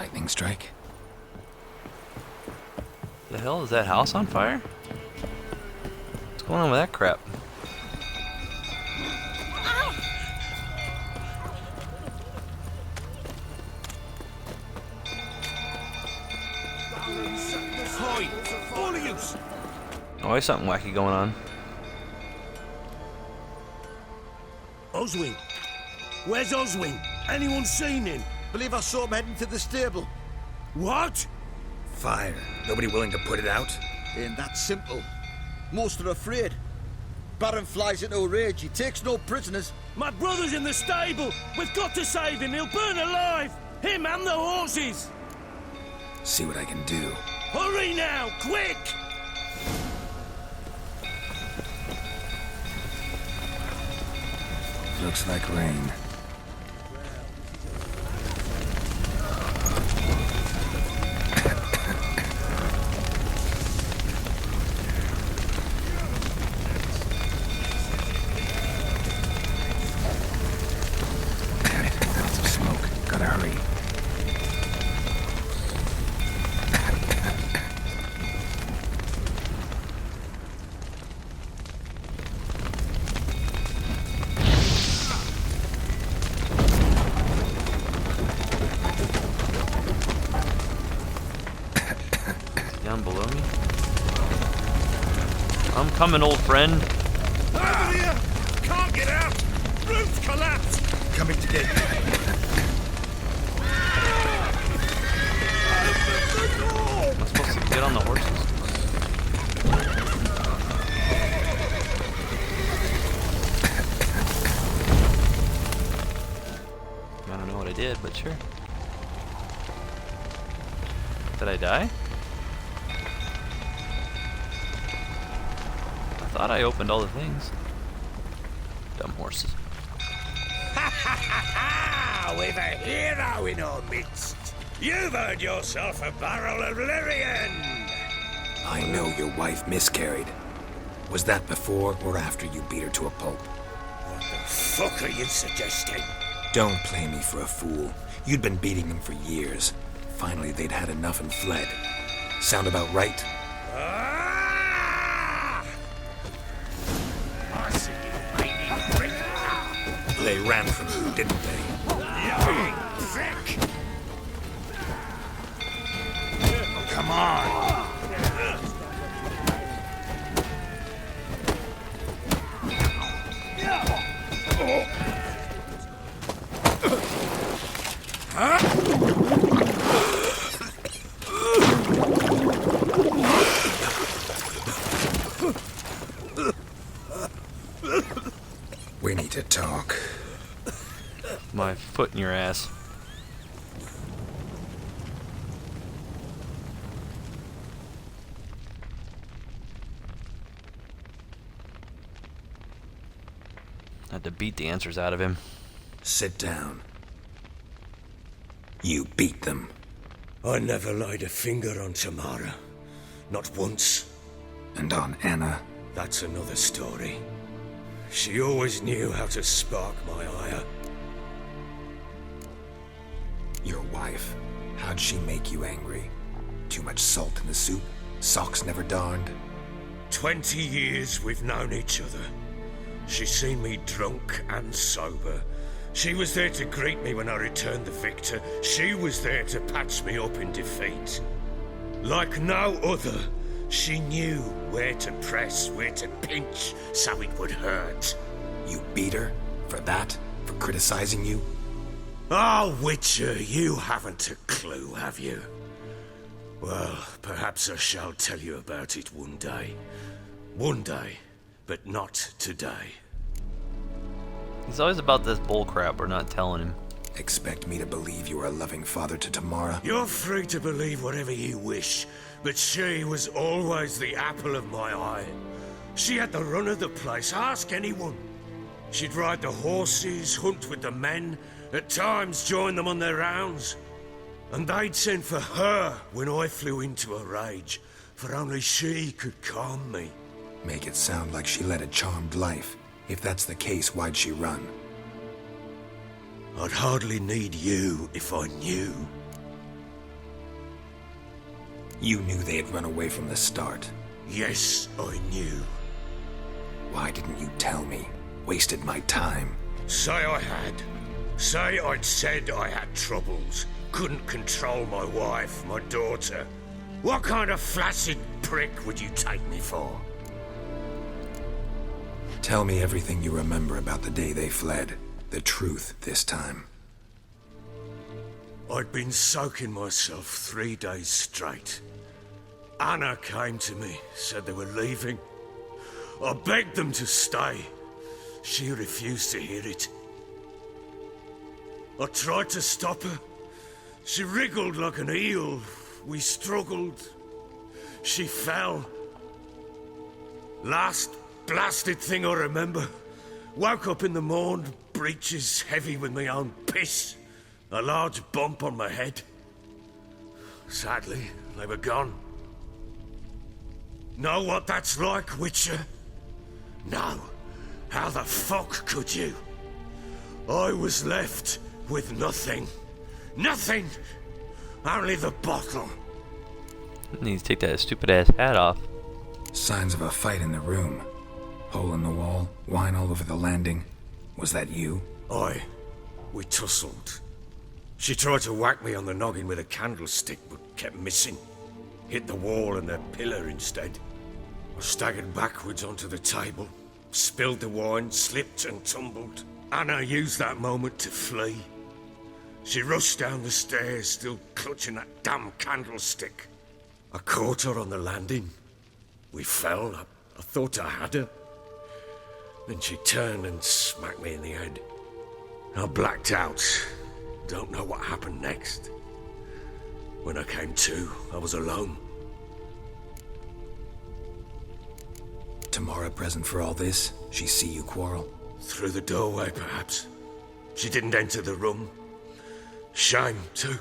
lightning strike. The hell is that house on fire? What's going on with that crap? Oh, there's something wacky going on. Oswin? Where's Oswin? Anyone seen him? Believe I saw him heading to the stable. What? Fire. Nobody willing to put it out? Ain't that simple. Most are afraid. Baron flies into a rage. He takes no prisoners. My brother's in the stable. We've got to save him. He'll burn alive. Him and the horses. See what I can do. Hurry now, quick! Looks like rain. Lots of smoke. Gotta hurry. Down below me? I'm coming, old friend. Over here! Can't get out! Roof collapsed! Coming to get you. Am I supposed to get on the horses? I don't know what I did, but sure. Did I die? I thought I opened all the things. Dumb horses. We've a hero in our midst. You've earned yourself a barrel of Lyrian. I know your wife miscarried. Was that before or after you beat her to a pulp? What the fuck are you suggesting? Don't play me for a fool. You'd been beating them for years. Finally, they'd had enough and fled. Sound about right? Ah! I see you, baby freak. They ran from you, didn't they? You prick! Come on! We need to talk. My foot in your ass. Had to beat the answers out of him. Sit down. You beat them. I never laid a finger on Tamara. Not once. And on Anna. That's another story. She always knew how to spark my ire. Your wife. How'd she make you angry? Too much salt in the soup? Socks never darned? 20 years we've known each other. She's seen me drunk and sober. She was there to greet me when I returned the victor. She was there to patch me up in defeat. Like no other, she knew where to press, where to pinch, so it would hurt. You beat her? For that? For criticizing you? Oh, Witcher, you haven't a clue, have you? Well, perhaps I shall tell you about it one day. One day, but not today. He's always about this bullcrap. We're not telling him. Expect me to believe you are a loving father to Tamara? You're free to believe whatever you wish, but she was always the apple of my eye. She had the run of the place, ask anyone. She'd ride the horses, hunt with the men, at times join them on their rounds. And they'd send for her when I flew into a rage, for only she could calm me. Make it sound like she led a charmed life. If that's the case, why'd she run? I'd hardly need you if I knew. You knew they had run away from the start. Yes, I knew. Why didn't you tell me? Wasted my time. Say I had. Say I'd said I had troubles. Couldn't control my wife, my daughter. What kind of flaccid prick would you take me for? Tell me everything you remember about the day they fled. The truth this time. I'd been soaking myself 3 days straight. Anna came to me, said they were leaving. I begged them to stay. She refused to hear it. I tried to stop her. She wriggled like an eel. We struggled. She fell. Last blasted thing I remember. Woke up in the morn, breeches heavy with my own piss. A large bump on my head. Sadly, they were gone. Know what that's like, Witcher? No. How the fuck could you? I was left with nothing. Nothing! Only the bottle. Needs to take that stupid ass hat off. Signs of a fight in the room. Hole in the wall, wine all over the landing. Was that you? Aye. We tussled. She tried to whack me on the noggin with a candlestick, but kept missing. Hit the wall and the pillar instead. I staggered backwards onto the table, spilled the wine, slipped and tumbled. Anna used that moment to flee. She rushed down the stairs, still clutching that damn candlestick. I caught her on the landing. We fell. I thought I had her. Then she turned and smacked me in the head. I blacked out. Don't know what happened next. When I came to, I was alone. Tamara present for all this? She see you quarrel? Through the doorway, perhaps. She didn't enter the room. Shame, too.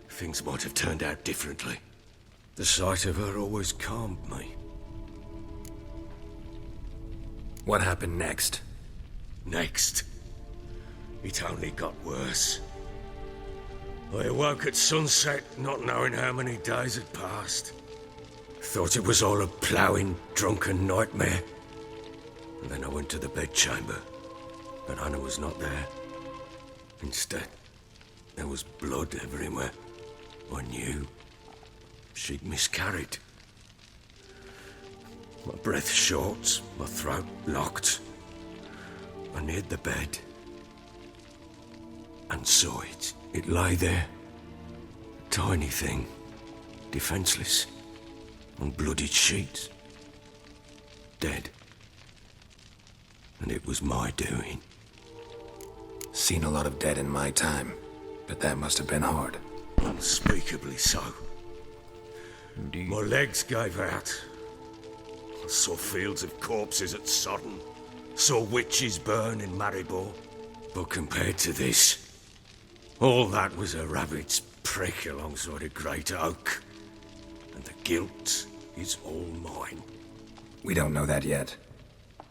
Things might have turned out differently. The sight of her always calmed me. What happened next? Next, it only got worse. I awoke at sunset, not knowing how many days had passed. Thought it was all a ploughing, drunken nightmare. And then I went to the bedchamber, but Anna was not there. Instead, there was blood everywhere. I knew she'd miscarried. My breath short, my throat locked. I neared the bed and saw it. It lay there, a tiny thing, defenseless, on bloodied sheets, dead. And it was my doing. Seen a lot of dead in my time, but that must have been hard. Unspeakably so. Indeed. My legs gave out. I saw fields of corpses at Sodden. Saw witches burn in Maribor. But compared to this, all that was a rabbit's prick alongside a great oak. And the guilt is all mine. We don't know that yet.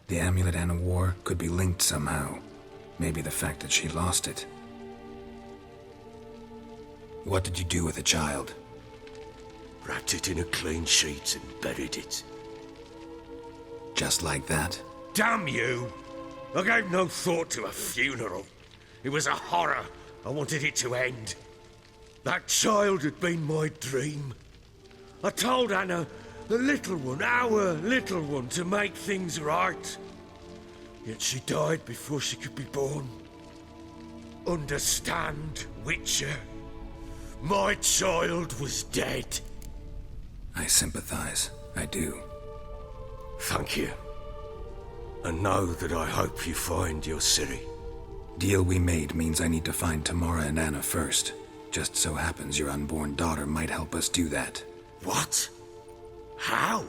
The amulet Anna wore could be linked somehow. Maybe the fact that she lost it. What did you do with the child? Wrapped it in a clean sheet and buried it. Just like that? Damn you! I gave no thought to a funeral. It was a horror. I wanted it to end. That child had been my dream. I told Anna, the little one, our little one, to make things right. Yet she died before she could be born. Understand, Witcher? My child was dead. I sympathize. I do. Thank you. And know that I hope you find your Ciri. Deal we made means I need to find Tamara and Anna first. Just so happens your unborn daughter might help us do that. What? How?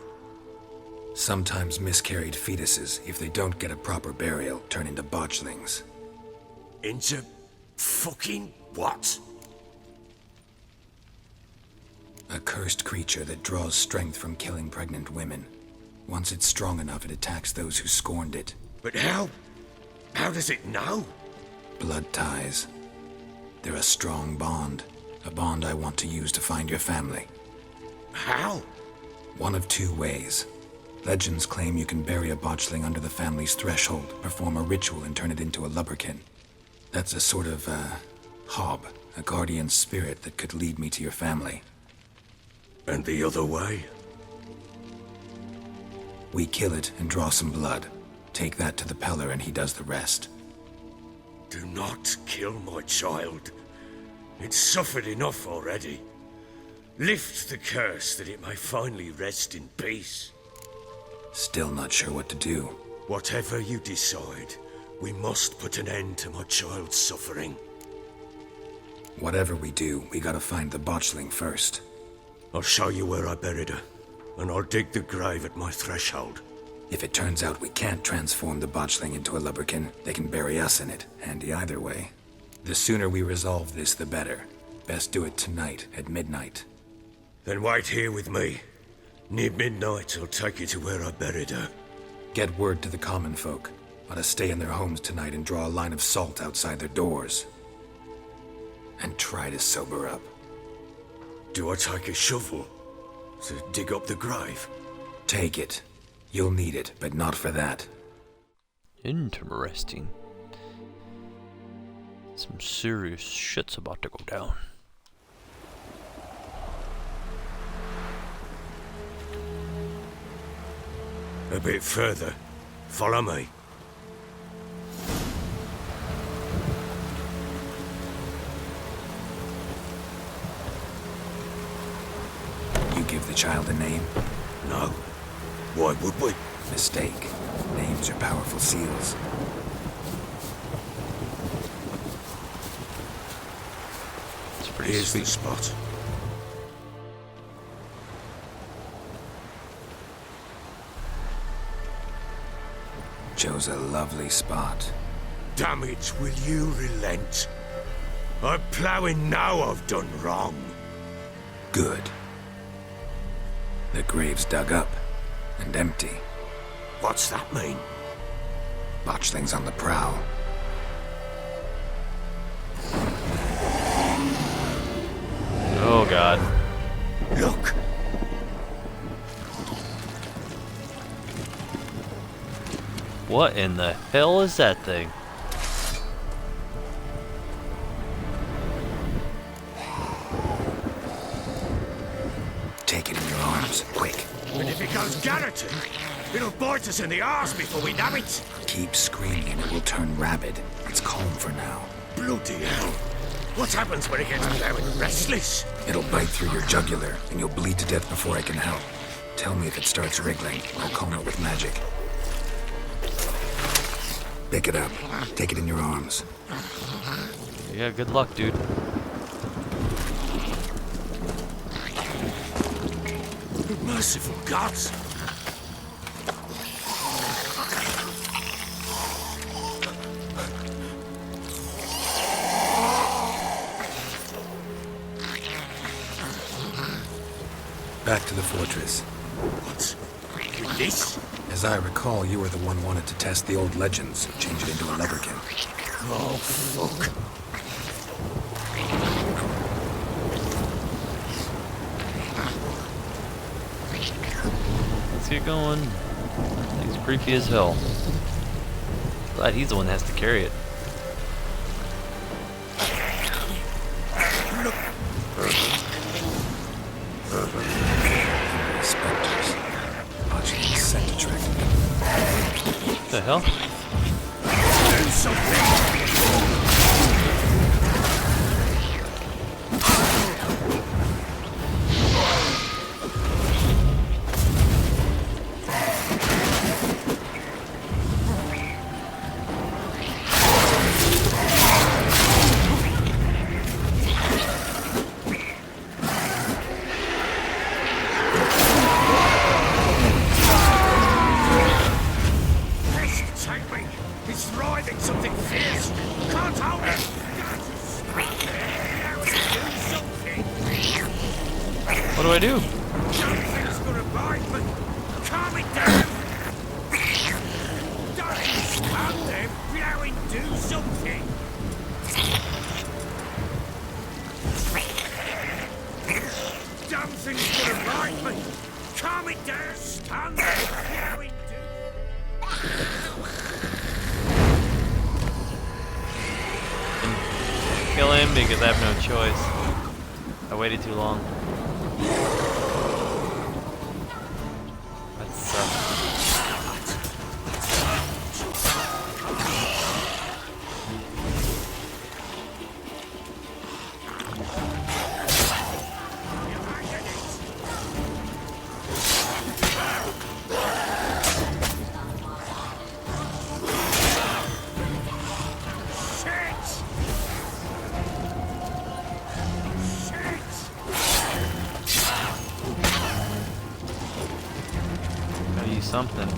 Sometimes miscarried fetuses, if they don't get a proper burial, turn into botchlings. Into fucking what? A cursed creature that draws strength from killing pregnant women. Once it's strong enough, it attacks those who scorned it. But how? How does it know? Blood ties. They're a strong bond. A bond I want to use to find your family. How? One of two ways. Legends claim you can bury a botchling under the family's threshold, perform a ritual, and turn it into a lubberkin. That's a sort of, hob, a guardian spirit that could lead me to your family. And the other way? We kill it and draw some blood. Take that to the Peller and he does the rest. Do not kill my child. It's suffered enough already. Lift the curse that it may finally rest in peace. Still not sure what to do. Whatever you decide, we must put an end to my child's suffering. Whatever we do, we gotta find the botchling first. I'll show you where I buried her, and I'll dig the grave at my threshold. If it turns out we can't transform the botchling into a lubberkin, they can bury us in it. Handy either way. The sooner we resolve this, the better. Best do it tonight, at midnight. Then wait here with me. Near midnight, I'll take you to where I buried her. Get word to the common folk. Let us stay in their homes tonight and draw a line of salt outside their doors. And try to sober up. Do I take a shovel to dig up the grave? Take it. You'll need it, but not for that. Interesting. Some serious shit's about to go down. A bit further. Follow me. You give the child a name? No. Why would we? Mistake. Names are powerful seals. It's pretty Here's sweet. the spot. Chose a lovely spot. Damn it, will you relent? I'm ploughing now I've done wrong. Good. The grave's dug up and empty. What's that mean? Botchling's on the prowl. Oh god. Look! What in the hell is that thing? Take it in your arms, quick. And if it goes garroted, it'll bite us in the arse before we nab it. Keep screaming and it will turn rabid. It's calm for now. Bloody hell. What happens when it gets plowing restless? It'll bite through your jugular and you'll bleed to death before I can help. Tell me if it starts wriggling. I'll calm it with magic. Pick it up. Take it in your arms. Yeah, good luck, dude. Merciful gods! Back to the fortress. What's with this? As I recall, you were the one wanted to test the old legends, change it into a lubberkin. Oh, fuck. Let's get going. Thing's creepy as hell. Glad he's the one that has to carry it. Spectres. Watching the scent attracted them. What the hell? Do something! Take me! It's writhing something fierce! Can't hold it! Now do something! What do I do? Something's gonna bite me! Calm it down! Don't stand there! Blowing, do something! Damn thing's gonna bite Can they hear it do? Kill him because I have no choice. I waited too long. That sucks. Gotta use something.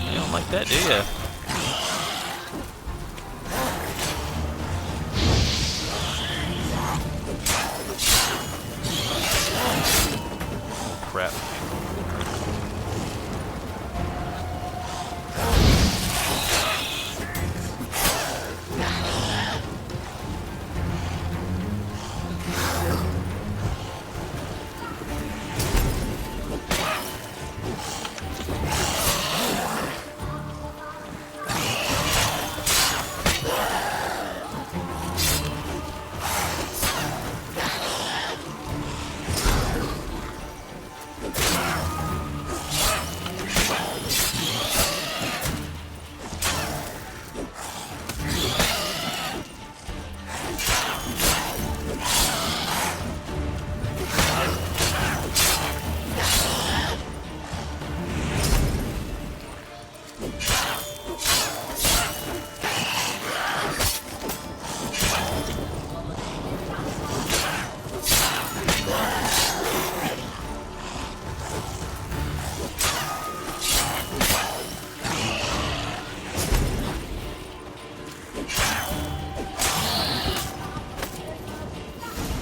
You don't like that, do you? Crap.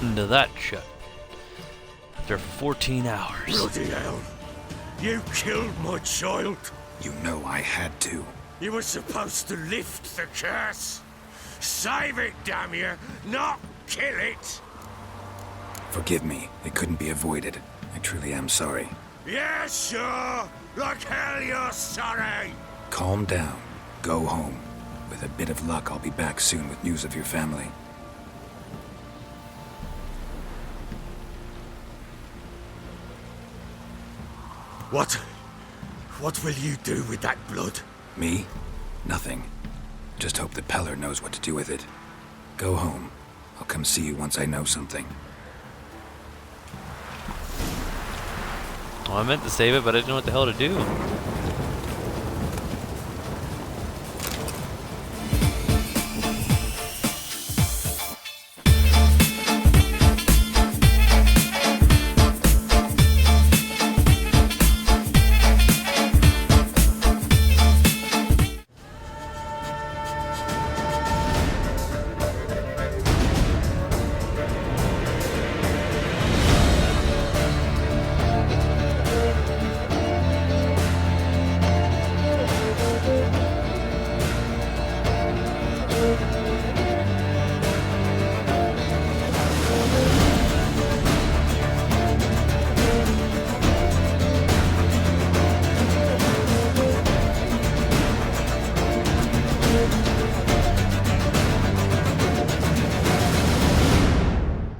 Into that shut. After 14 hours. Bloody hell. You killed my child. You know I had to. You were supposed to lift the curse. Save it, damn you, not kill it. Forgive me. It couldn't be avoided. I truly am sorry. Yeah, sure. Like hell you're sorry. Calm down. Go home. With a bit of luck, I'll be back soon with news of your family. What will you do with that blood? Me? Nothing. Just hope that Peller knows what to do with it. Go home. I'll come see you once I know something. Well, I meant to save it, but I didn't know what the hell to do.